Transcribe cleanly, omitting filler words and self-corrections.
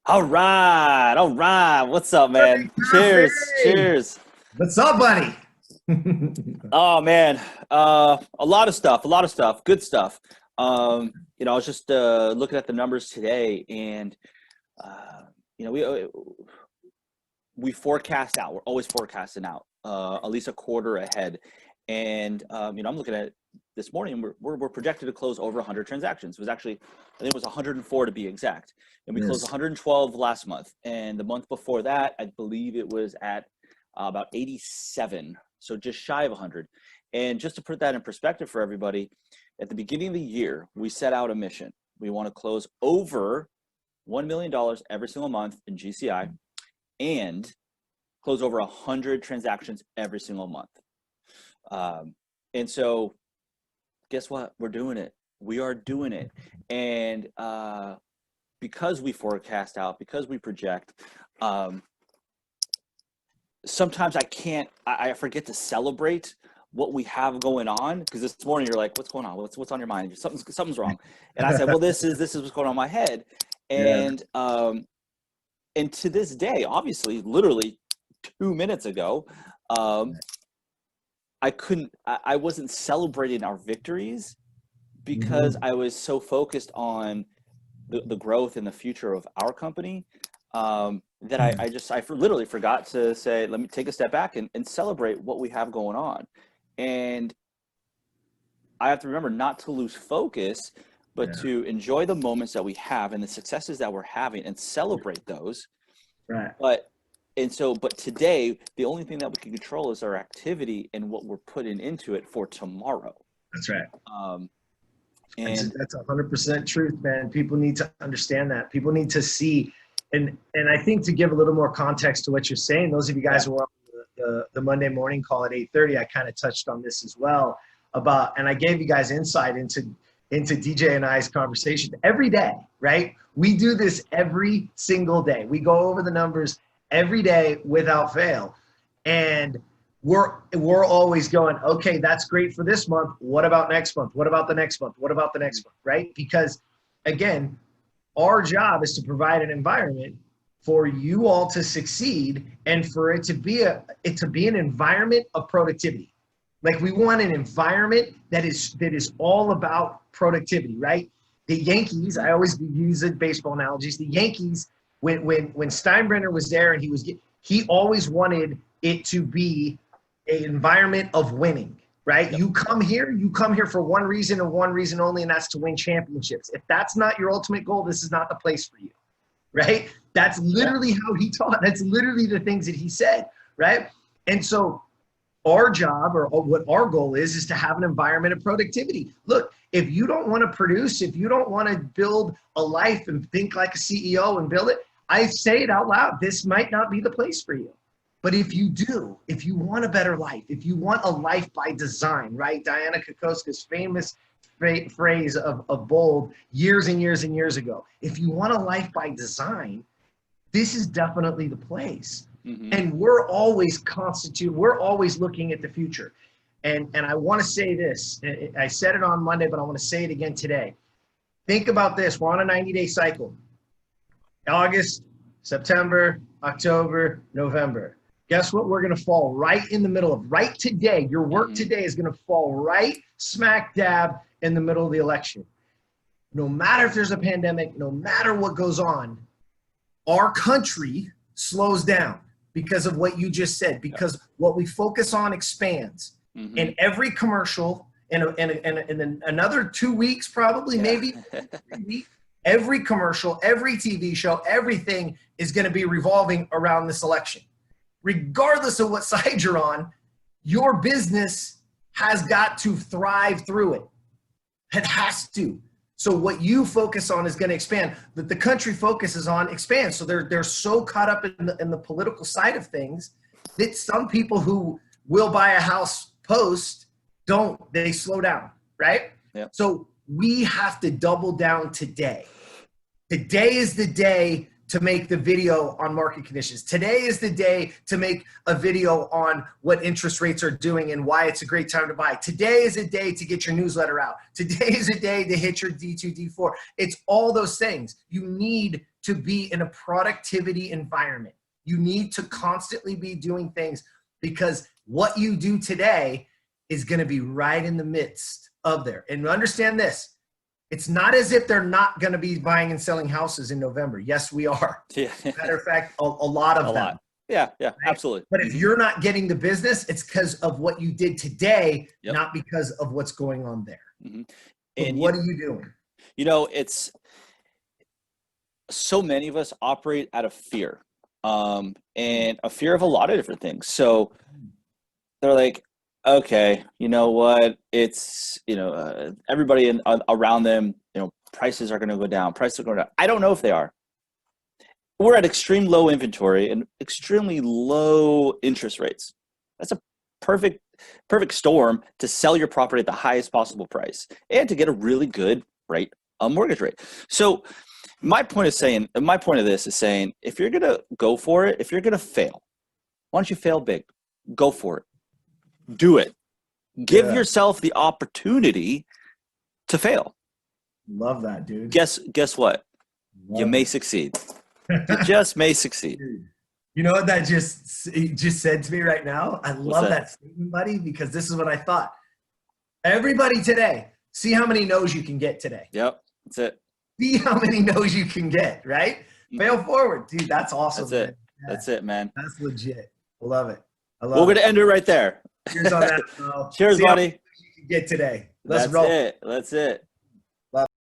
All right, all right. What's up, man? Cheers, Hey, cheers. what's up, buddy? Oh man, a lot of stuff, a lot of stuff, good stuff. I was just looking at the numbers today, and uh, you know, we forecast out. We're always forecasting out, at least a quarter ahead. And I'm looking at this morning. We're projected to close over 100 transactions. It was actually, I think it was 104 to be exact, and we closed Yes. 112 last month. And the month before that, I believe it was at about 87, so just shy of 100. And just to put that in perspective for everybody, at the beginning of the year, we set out a mission. We want to close over $1 million every single month in GCI and close over 100 transactions every single month. And so guess what? We're doing it. We are doing it. And because we forecast out, because we project, sometimes I forget to celebrate what we have going on, because this morning you're like, what's going on? What's on your mind? Something's wrong. And I said, well, this is what's going on in my head. Yeah. And to this day, obviously, literally 2 minutes ago, I wasn't celebrating our victories because Mhm. I was so focused on the growth and the future of our company, that literally forgot to say, let me take a step back and celebrate what we have going on. And I have to remember not to lose focus, but Yeah. to enjoy the moments that we have and the successes that we're having and celebrate those. Right. But but today, the only thing that we can control is our activity and what we're putting into it for tomorrow. That's right. Um, That's and 100% truth, man. People need to understand that. People need to see, and I think to give a little more context to what you're saying, those of you guys yeah, who were on the Monday morning call at 8:30, I kind of touched on this as well and I gave you guys insight into DJ and I's conversation every day, right? We do this every single day. We go over the numbers every day without fail. And we're always going, okay, that's great for this month. What about next month? What about the next month? What about the next month? Right? Because again, our job is to provide an environment for you all to succeed and for it to be an environment of productivity. Like we want an environment that is all about productivity, right? The Yankees, I always use it baseball analogies. The Yankees, when Steinbrenner was there and he always wanted it to be an environment of winning, right? yep, You come here for one reason and one reason only, and that's to win championships. If that's not your ultimate goal, this is not the place for you, right? That's yeah, literally how he taught. That's literally the things that he said, right? And so our job or what our goal is to have an environment of productivity. Look, if you don't want to produce, if you don't want to build a life and think like a CEO and build it, I say it out loud, this might not be the place for you. But if you do, if you want a better life, if you want a life by design, right? Diana Kokoska's famous phrase of Bold years and years and years ago. If you want a life by design, this is definitely the place. hmm And we're always looking at the future. And I want to say this. I said it on Monday, but I want to say it again today. Think about this. We're on a 90-day cycle. August, September, October, November. Guess what? We're going to fall right in the middle of right today. Your work hmm today is going to fall right smack dab in the middle of the election. No matter if there's a pandemic, no matter what goes on, our country slows down because of what you just said, yep, because what we focus on expands. hmm And every commercial, in another 2 weeks, probably, yeah, maybe 3 weeks, every commercial, every TV show, everything is going to be revolving around this election. Regardless of what side you're on, your business has got to thrive through it. It has to. So what you focus on is going to expand. That the country focuses on expands. So they're so caught up in the political side of things that some people who will buy a house post don't. They slow down, right? yep, So we have to double down today. Today is the day to make the video on market conditions. Today is the day to make a video on what interest rates are doing and why it's a great time to buy. Today is a day to get your newsletter out. Today is a day to hit your D2, D4. It's all those things. You need to be in a productivity environment. You need to constantly be doing things, because what you do today is going to be right in the midst of there. And understand this, it's not as if they're not going to be buying and selling houses in November. Yes, we are. Yeah. Matter of fact, a lot of A them. lot. Yeah, Right? absolutely. But if you're not getting the business, it's because of what you did today, Yep. not because of what's going on there. Mm-hmm. But And what are you doing? you know, it's so many of us operate out of fear, and a fear of a lot of different things. So they're like, okay, you know what? It's, everybody around them, prices are going to go down. Prices are going down. I don't know if they are. We're at extreme low inventory and extremely low interest rates. That's a perfect storm to sell your property at the highest possible price and to get a really good rate, a mortgage rate. So my point of this is saying, if you're going to go for it, if you're going to fail, why don't you fail big? Go for it. Do it. Give yourself the opportunity to fail. Love that, dude. Guess what? Love You may it. succeed. You just may succeed. Dude, you know what that just said to me right now? I love that statement, buddy, because this is what I thought. Everybody today, see how many no's you can get today. Yep, that's it. See how many no's you can get, right? Fail forward. Dude, that's awesome. That's it. Man. Yeah, That's it, man. that's legit. I love it. I We're love going to end it right there. Cheers on that, bro. Cheers, See how buddy. many you can get today. Let's That's roll. it. That's it.